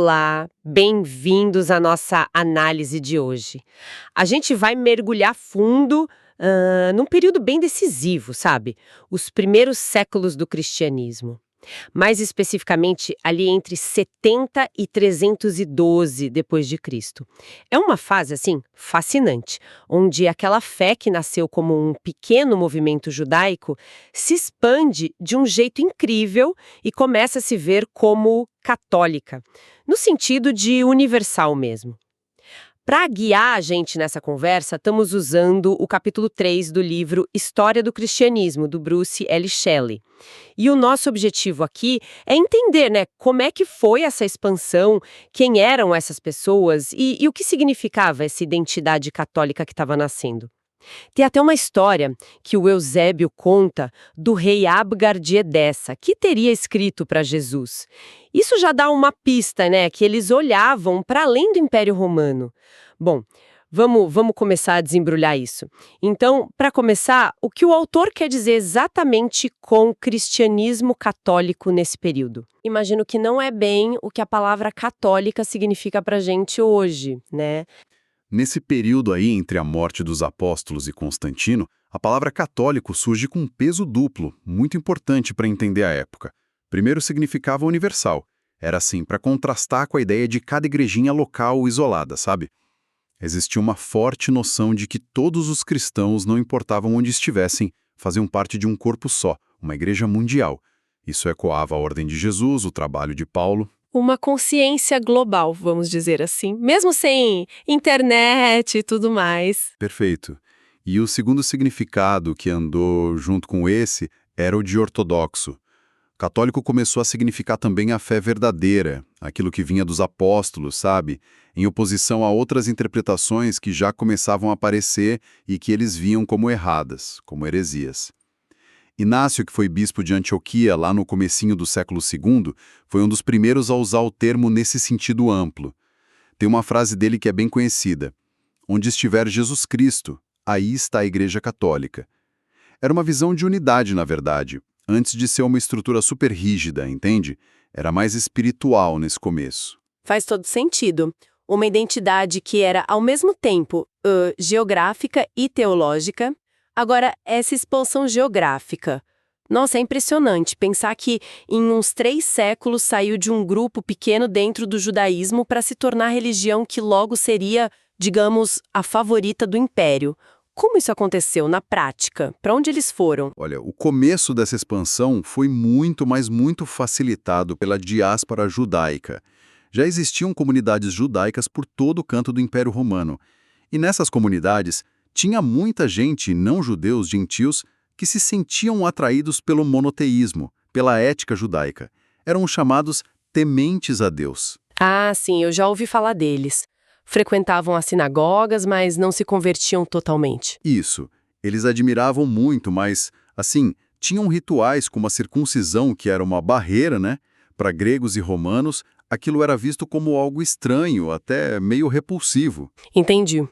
Olá, bem-vindos à nossa análise de hoje. A gente vai mergulhar fundo, num período bem decisivo, sabe? Os primeiros séculos do cristianismo. Mais especificamente, ali entre 70 e 312 depois de Cristo. É uma fase assim fascinante, onde aquela fé que nasceu como um pequeno movimento judaico se expande de um jeito incrível e começa a se ver como católica, no sentido de universal mesmo. Para guiar a gente nessa conversa, estamos usando o capítulo 3 do livro História do Cristianismo, do Bruce L. Shelley. E o nosso objetivo aqui é entender, né, como é que foi essa expansão, quem eram essas pessoas e o que significava essa identidade católica que estava nascendo. Tem até uma história que o Eusébio conta do rei Abgar de Edessa, que teria escrito para Jesus. Isso já dá uma pista, né, que eles olhavam para além do Império Romano. Bom, vamos começar a desembrulhar isso. Então, para começar, o que o autor quer dizer exatamente com cristianismo católico nesse período? Imagino que não é bem o que a palavra católica significa para a gente hoje, né? Nesse período aí entre a morte dos apóstolos e Constantino, a palavra católico surge com um peso duplo, muito importante para entender a época. Primeiro, significava universal. Era assim, para contrastar com a ideia de cada igrejinha local isolada, sabe? Existia uma forte noção de que todos os cristãos, não importavam onde estivessem, faziam parte de um corpo só, uma igreja mundial. Isso ecoava a ordem de Jesus, o trabalho de Paulo. Uma consciência global, vamos dizer assim, mesmo sem internet e tudo mais. Perfeito. E o segundo significado que andou junto com esse era o de ortodoxo. Católico começou a significar também a fé verdadeira, aquilo que vinha dos apóstolos, sabe? Em oposição a outras interpretações que já começavam a aparecer e que eles viam como erradas, como heresias. Inácio, que foi bispo de Antioquia lá no comecinho do século II, foi um dos primeiros a usar o termo nesse sentido amplo. Tem uma frase dele que é bem conhecida: "Onde estiver Jesus Cristo, aí está a Igreja Católica." Era uma visão de unidade, na verdade, antes de ser uma estrutura super rígida, entende? Era mais espiritual nesse começo. Faz todo sentido. Uma identidade que era, ao mesmo tempo, geográfica e teológica. Agora, essa expansão geográfica. Nossa, é impressionante pensar que em uns 3 séculos saiu de um grupo pequeno dentro do judaísmo para se tornar a religião que logo seria, digamos, a favorita do império. Como isso aconteceu na prática? Para onde eles foram? Olha, o começo dessa expansão foi muito, mas muito facilitado pela diáspora judaica. Já existiam comunidades judaicas por todo o canto do Império Romano. E nessas comunidades, tinha muita gente, não judeus, gentios, que se sentiam atraídos pelo monoteísmo, pela ética judaica. Eram os chamados tementes a Deus. Ah, sim, eu já ouvi falar deles. Frequentavam as sinagogas, mas não se convertiam totalmente. Isso. Eles admiravam muito, mas, assim, tinham rituais como a circuncisão, que era uma barreira, né? Para gregos e romanos, aquilo era visto como algo estranho, até meio repulsivo. Entendi.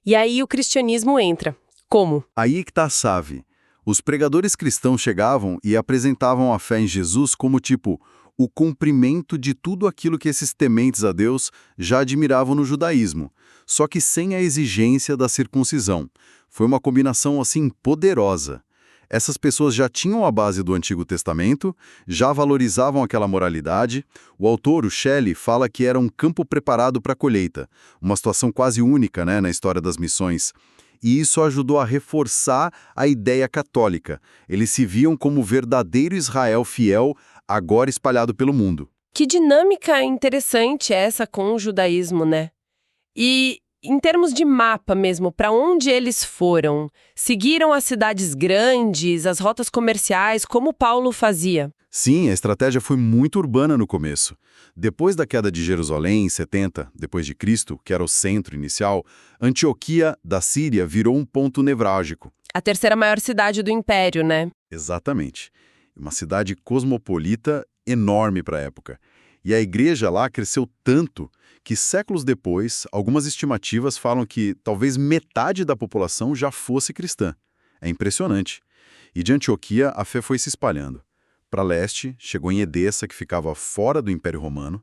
E aí o cristianismo entra. Como? Aí que está a chave. Os pregadores cristãos chegavam e apresentavam a fé em Jesus como tipo o cumprimento de tudo aquilo que esses tementes a Deus já admiravam no judaísmo, só que sem a exigência da circuncisão. Foi uma combinação assim poderosa. Essas pessoas já tinham a base do Antigo Testamento, já valorizavam aquela moralidade. O autor, o Shelley, fala que era um campo preparado para a colheita, uma situação quase única, né, na história das missões. E isso ajudou a reforçar a ideia católica. Eles se viam como verdadeiro Israel fiel, agora espalhado pelo mundo. Que dinâmica interessante é essa com o judaísmo, né? E em termos de mapa mesmo, para onde eles foram? Seguiram as cidades grandes, as rotas comerciais, como Paulo fazia? Sim, a estratégia foi muito urbana no começo. Depois da queda de Jerusalém, em 70, depois de Cristo, que era o centro inicial, Antioquia, da Síria, virou um ponto nevrálgico. A terceira maior cidade do império, né? Exatamente. Uma cidade cosmopolita enorme para a época. E a igreja lá cresceu tanto que séculos depois, algumas estimativas falam que talvez metade da população já fosse cristã. É impressionante. E de Antioquia, a fé foi se espalhando. Para leste, chegou em Edessa, que ficava fora do Império Romano.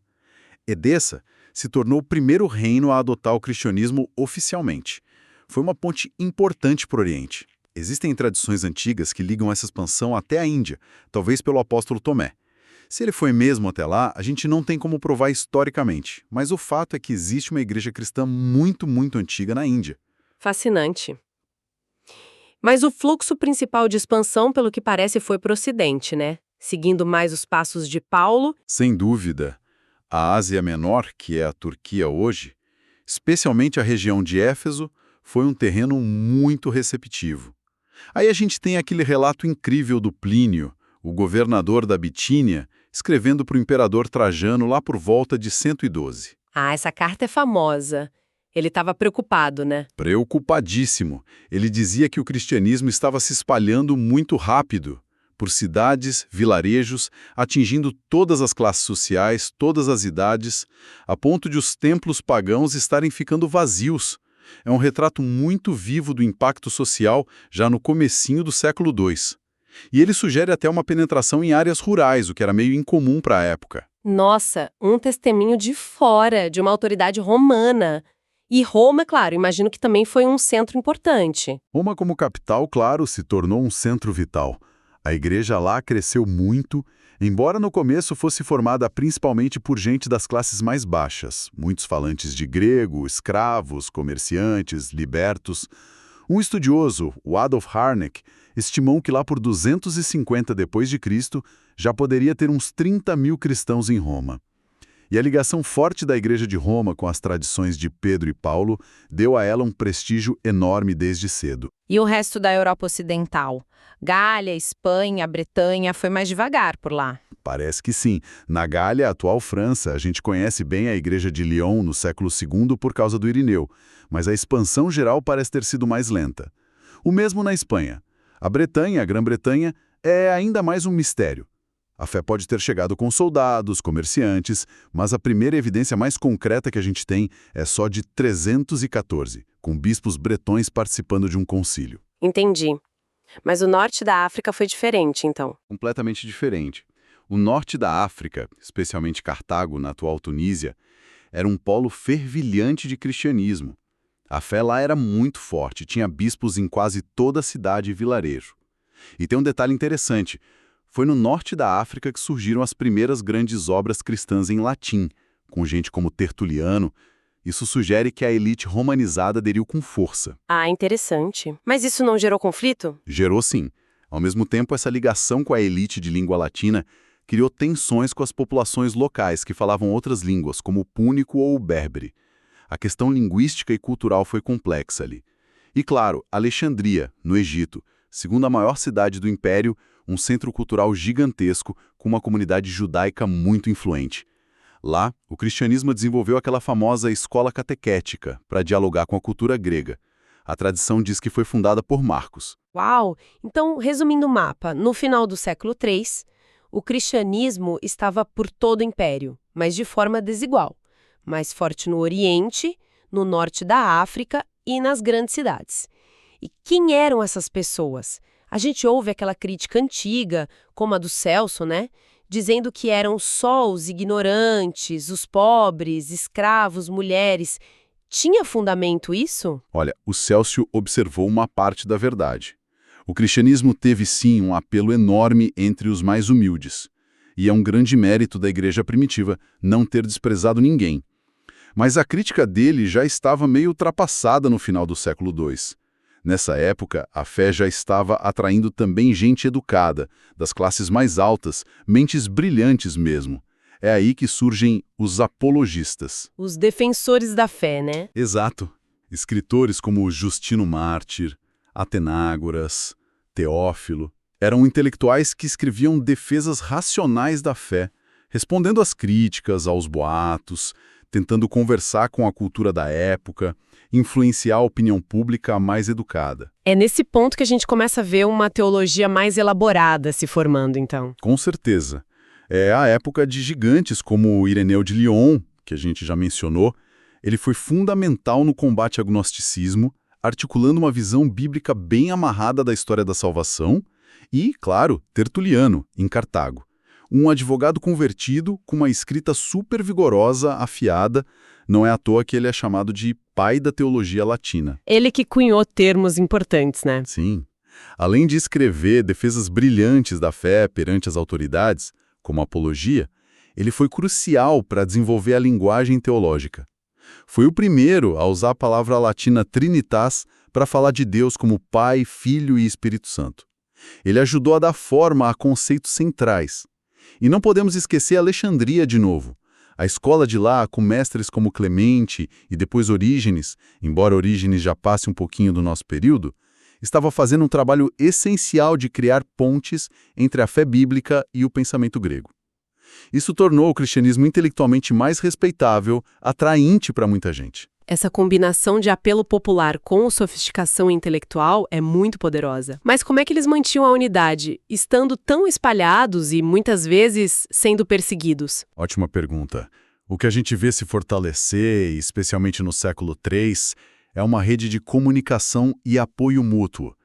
Edessa se tornou o primeiro reino a adotar o cristianismo oficialmente. Foi uma ponte importante para o Oriente. Existem tradições antigas que ligam essa expansão até a Índia, talvez pelo apóstolo Tomé. Se ele foi mesmo até lá, a gente não tem como provar historicamente, mas o fato é que existe uma igreja cristã muito, muito antiga na Índia. Fascinante. Mas o fluxo principal de expansão, pelo que parece, foi para o Ocidente, né? Seguindo mais os passos de Paulo. Sem dúvida, a Ásia Menor, que é a Turquia hoje, especialmente a região de Éfeso, foi um terreno muito receptivo. Aí a gente tem aquele relato incrível do Plínio, o governador da Bitínia, escrevendo para o imperador Trajano lá por volta de 112. Ah, essa carta é famosa. Ele estava preocupado, né? Preocupadíssimo. Ele dizia que o cristianismo estava se espalhando muito rápido, por cidades, vilarejos, atingindo todas as classes sociais, todas as idades, a ponto de os templos pagãos estarem ficando vazios. É um retrato muito vivo do impacto social já no comecinho do século II. E ele sugere até uma penetração em áreas rurais, o que era meio incomum para a época. Nossa, um testemunho de fora, de uma autoridade romana. E Roma, claro, imagino que também foi um centro importante. Roma como capital, claro, se tornou um centro vital. A igreja lá cresceu muito, embora no começo fosse formada principalmente por gente das classes mais baixas, muitos falantes de grego, escravos, comerciantes, libertos. Um estudioso, o Adolf Harnack, estimou que lá por 250 d.C. já poderia ter uns 30 mil cristãos em Roma. E a ligação forte da Igreja de Roma com as tradições de Pedro e Paulo deu a ela um prestígio enorme desde cedo. E o resto da Europa Ocidental? Gália, Espanha, Bretanha, foi mais devagar por lá. Parece que sim. Na Gália, a atual França, a gente conhece bem a Igreja de Lyon no século II por causa do Irineu, mas a expansão geral parece ter sido mais lenta. O mesmo na Espanha. A Bretanha, a Grã-Bretanha, é ainda mais um mistério. A fé pode ter chegado com soldados, comerciantes, mas a primeira evidência mais concreta que a gente tem é só de 314, com bispos bretões participando de um concílio. Entendi. Mas o norte da África foi diferente, então. Completamente diferente. O norte da África, especialmente Cartago, na atual Tunísia, era um polo fervilhante de cristianismo. A fé lá era muito forte, tinha bispos em quase toda a cidade e vilarejo. E tem um detalhe interessante. Foi no norte da África que surgiram as primeiras grandes obras cristãs em latim, com gente como Tertuliano. Isso sugere que a elite romanizada aderiu com força. Ah, interessante. Mas isso não gerou conflito? Gerou sim. Ao mesmo tempo, essa ligação com a elite de língua latina criou tensões com as populações locais que falavam outras línguas, como o púnico ou o berbere. A questão linguística e cultural foi complexa ali. E claro, Alexandria, no Egito, segunda maior cidade do Império, um centro cultural gigantesco com uma comunidade judaica muito influente. Lá, o cristianismo desenvolveu aquela famosa escola catequética para dialogar com a cultura grega. A tradição diz que foi fundada por Marcos. Uau! Então, resumindo o mapa, no final do século III, o cristianismo estava por todo o Império, mas de forma desigual. Mais forte no Oriente, no norte da África e nas grandes cidades. E quem eram essas pessoas? A gente ouve aquela crítica antiga, como a do Celso, né? Dizendo que eram só os ignorantes, os pobres, escravos, mulheres. Tinha fundamento isso? Olha, o Celso observou uma parte da verdade. O cristianismo teve sim um apelo enorme entre os mais humildes. E é um grande mérito da igreja primitiva não ter desprezado ninguém. Mas a crítica dele já estava meio ultrapassada no final do século II. Nessa época, a fé já estava atraindo também gente educada, das classes mais altas, mentes brilhantes mesmo. É aí que surgem os apologistas. Os defensores da fé, né? Exato. Escritores como Justino Mártir, Atenágoras, Teófilo, eram intelectuais que escreviam defesas racionais da fé, respondendo às críticas, aos boatos, tentando conversar com a cultura da época, influenciar a opinião pública mais educada. É nesse ponto que a gente começa a ver uma teologia mais elaborada se formando, então. Com certeza. É a época de gigantes como Ireneu de Lyon, que a gente já mencionou. Ele foi fundamental no combate ao gnosticismo, articulando uma visão bíblica bem amarrada da história da salvação, e, claro, Tertuliano, em Cartago. Um advogado convertido com uma escrita super vigorosa, afiada. Não é à toa que ele é chamado de pai da teologia latina. Ele que cunhou termos importantes, né? Sim. Além de escrever defesas brilhantes da fé perante as autoridades, como a apologia, ele foi crucial para desenvolver a linguagem teológica. Foi o primeiro a usar a palavra latina Trinitas para falar de Deus como Pai, Filho e Espírito Santo. Ele ajudou a dar forma a conceitos centrais. E não podemos esquecer Alexandria de novo. A escola de lá, com mestres como Clemente e depois Orígenes, embora Orígenes já passe um pouquinho do nosso período, estava fazendo um trabalho essencial de criar pontes entre a fé bíblica e o pensamento grego. Isso tornou o cristianismo intelectualmente mais respeitável, atraente para muita gente. Essa combinação de apelo popular com sofisticação intelectual é muito poderosa. Mas como é que eles mantinham a unidade, estando tão espalhados e, muitas vezes, sendo perseguidos? Ótima pergunta. O que a gente vê se fortalecer, especialmente no século III, é uma rede de comunicação e apoio mútuo.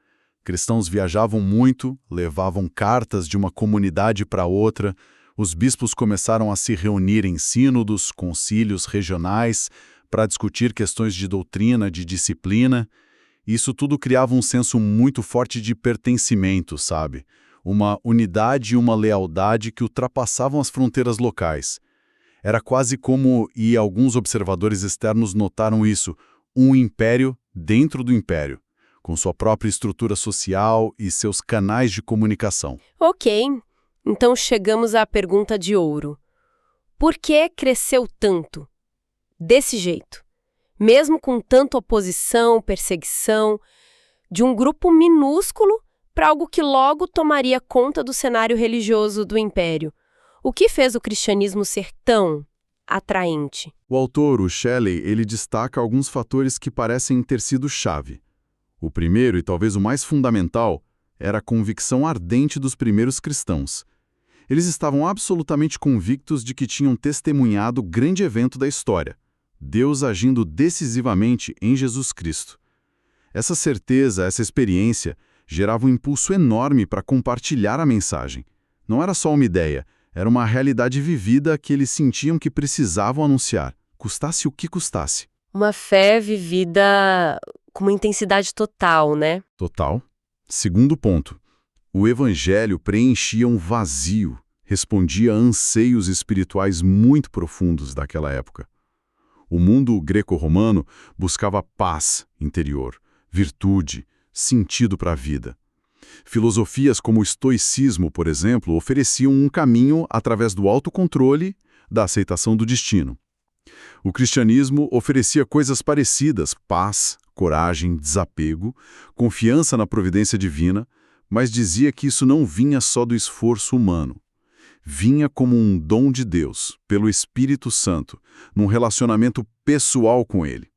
Cristãos viajavam muito, levavam cartas de uma comunidade para outra, os bispos começaram a se reunir em sínodos, concílios regionais, para discutir questões de doutrina, de disciplina. Isso tudo criava um senso muito forte de pertencimento, sabe? Uma unidade e uma lealdade que ultrapassavam as fronteiras locais. Era quase como, e alguns observadores externos notaram isso, um império dentro do império, com sua própria estrutura social e seus canais de comunicação. Ok, então chegamos à pergunta de ouro. Por que cresceu tanto? Desse jeito, mesmo com tanta oposição, perseguição, de um grupo minúsculo para algo que logo tomaria conta do cenário religioso do Império. O que fez o cristianismo ser tão atraente? O autor, o Shelley, ele destaca alguns fatores que parecem ter sido chave. O primeiro, e talvez o mais fundamental, era a convicção ardente dos primeiros cristãos. Eles estavam absolutamente convictos de que tinham testemunhado o grande evento da história, Deus agindo decisivamente em Jesus Cristo. Essa certeza, essa experiência, gerava um impulso enorme para compartilhar a mensagem. Não era só uma ideia, era uma realidade vivida que eles sentiam que precisavam anunciar, custasse o que custasse. Uma fé vivida com uma intensidade total, né? Total. Segundo ponto, o evangelho preenchia um vazio, respondia a anseios espirituais muito profundos daquela época. O mundo greco-romano buscava paz interior, virtude, sentido para a vida. Filosofias como o estoicismo, por exemplo, ofereciam um caminho através do autocontrole, da aceitação do destino. O cristianismo oferecia coisas parecidas, paz, coragem, desapego, confiança na providência divina, mas dizia que isso não vinha só do esforço humano. Vinha como um dom de Deus, pelo Espírito Santo, num relacionamento pessoal com Ele.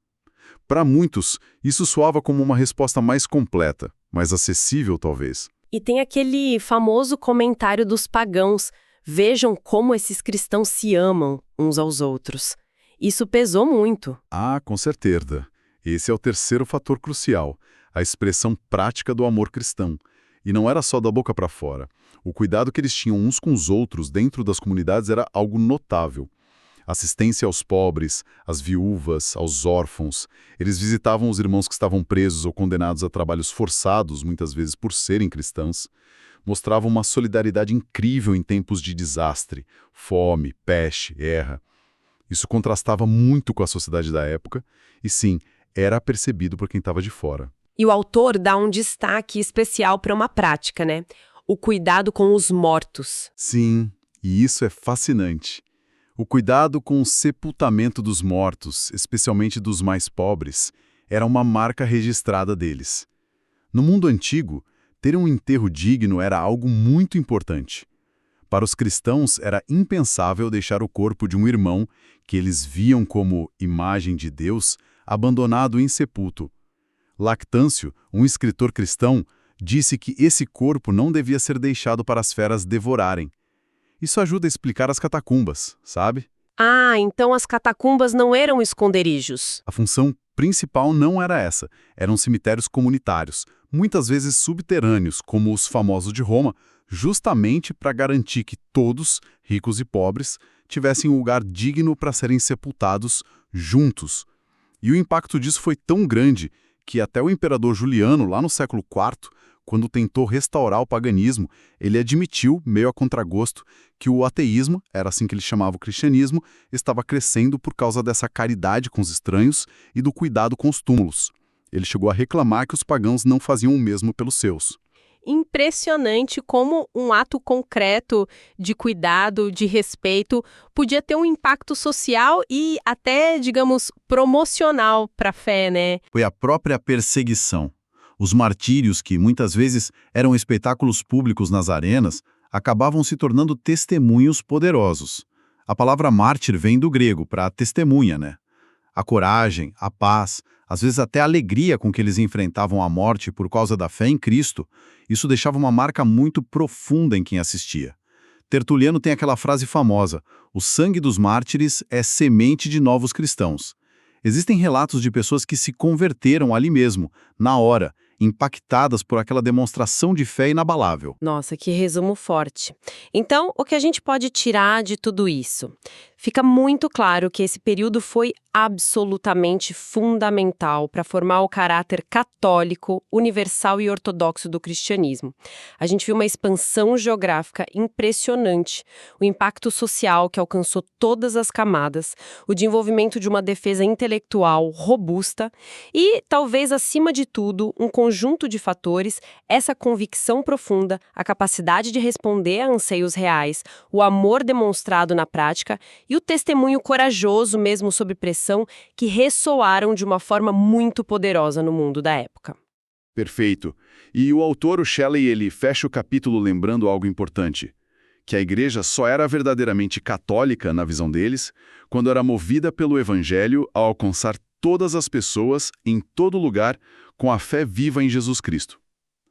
Para muitos, isso soava como uma resposta mais completa, mais acessível talvez. E tem aquele famoso comentário dos pagãos: vejam como esses cristãos se amam uns aos outros. Isso pesou muito. Ah, com certeza. Esse é o terceiro fator crucial, a expressão prática do amor cristão. E não era só da boca para fora. O cuidado que eles tinham uns com os outros dentro das comunidades era algo notável. Assistência aos pobres, às viúvas, aos órfãos. Eles visitavam os irmãos que estavam presos ou condenados a trabalhos forçados, muitas vezes por serem cristãos. Mostravam uma solidariedade incrível em tempos de desastre, fome, peste, guerra. Isso contrastava muito com a sociedade da época e, sim, era percebido por quem estava de fora. E o autor dá um destaque especial para uma prática, né? O cuidado com os mortos. Sim, e isso é fascinante. O cuidado com o sepultamento dos mortos, especialmente dos mais pobres, era uma marca registrada deles. No mundo antigo, ter um enterro digno era algo muito importante. Para os cristãos, era impensável deixar o corpo de um irmão, que eles viam como imagem de Deus, abandonado insepulto. Lactâncio, um escritor cristão, disse que esse corpo não devia ser deixado para as feras devorarem. Isso ajuda a explicar as catacumbas, sabe? Ah, então as catacumbas não eram esconderijos. A função principal não era essa. Eram cemitérios comunitários, muitas vezes subterrâneos, como os famosos de Roma, justamente para garantir que todos, ricos e pobres, tivessem um lugar digno para serem sepultados juntos. E o impacto disso foi tão grande que até o imperador Juliano, lá no século IV, quando tentou restaurar o paganismo, ele admitiu, meio a contragosto, que o ateísmo, era assim que ele chamava o cristianismo, estava crescendo por causa dessa caridade com os estranhos e do cuidado com os túmulos. Ele chegou a reclamar que os pagãos não faziam o mesmo pelos seus. Impressionante como um ato concreto de cuidado, de respeito, podia ter um impacto social e até, digamos, promocional para a fé, né? Foi a própria perseguição. Os martírios, que muitas vezes eram espetáculos públicos nas arenas, acabavam se tornando testemunhos poderosos. A palavra mártir vem do grego, para testemunha, né? A coragem, a paz, às vezes até a alegria com que eles enfrentavam a morte por causa da fé em Cristo, isso deixava uma marca muito profunda em quem assistia. Tertuliano tem aquela frase famosa: o sangue dos mártires é semente de novos cristãos. Existem relatos de pessoas que se converteram ali mesmo, na hora, impactadas por aquela demonstração de fé inabalável. Nossa, que resumo forte. Então, o que a gente pode tirar de tudo isso? Fica muito claro que esse período foi absolutamente fundamental para formar o caráter católico, universal e ortodoxo do cristianismo. A gente viu uma expansão geográfica impressionante, o impacto social que alcançou todas as camadas, o desenvolvimento de uma defesa intelectual robusta e, talvez acima de tudo, um conjunto de fatores, essa convicção profunda, a capacidade de responder a anseios reais, o amor demonstrado na prática e o testemunho corajoso, mesmo sob pressão, que ressoaram de uma forma muito poderosa no mundo da época. Perfeito. E o autor, o Shelley, ele fecha o capítulo lembrando algo importante, que a igreja só era verdadeiramente católica, na visão deles, quando era movida pelo evangelho a alcançar todas as pessoas, em todo lugar, com a fé viva em Jesus Cristo.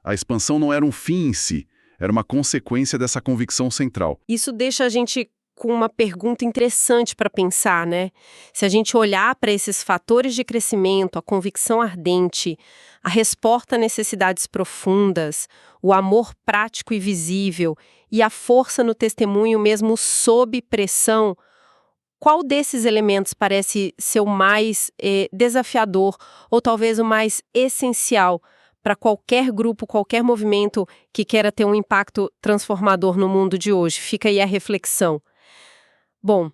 A expansão não era um fim em si, era uma consequência dessa convicção central. Isso deixa a gente com uma pergunta interessante para pensar, né? Se a gente olhar para esses fatores de crescimento, a convicção ardente, a resposta a necessidades profundas, o amor prático e visível e a força no testemunho mesmo sob pressão, qual desses elementos parece ser o mais desafiador ou talvez o mais essencial para qualquer grupo, qualquer movimento que queira ter um impacto transformador no mundo de hoje? Fica aí a reflexão. Bom,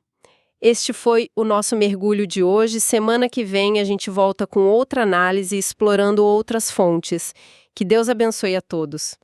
este foi o nosso mergulho de hoje. Semana que vem a gente volta com outra análise, explorando outras fontes. Que Deus abençoe a todos.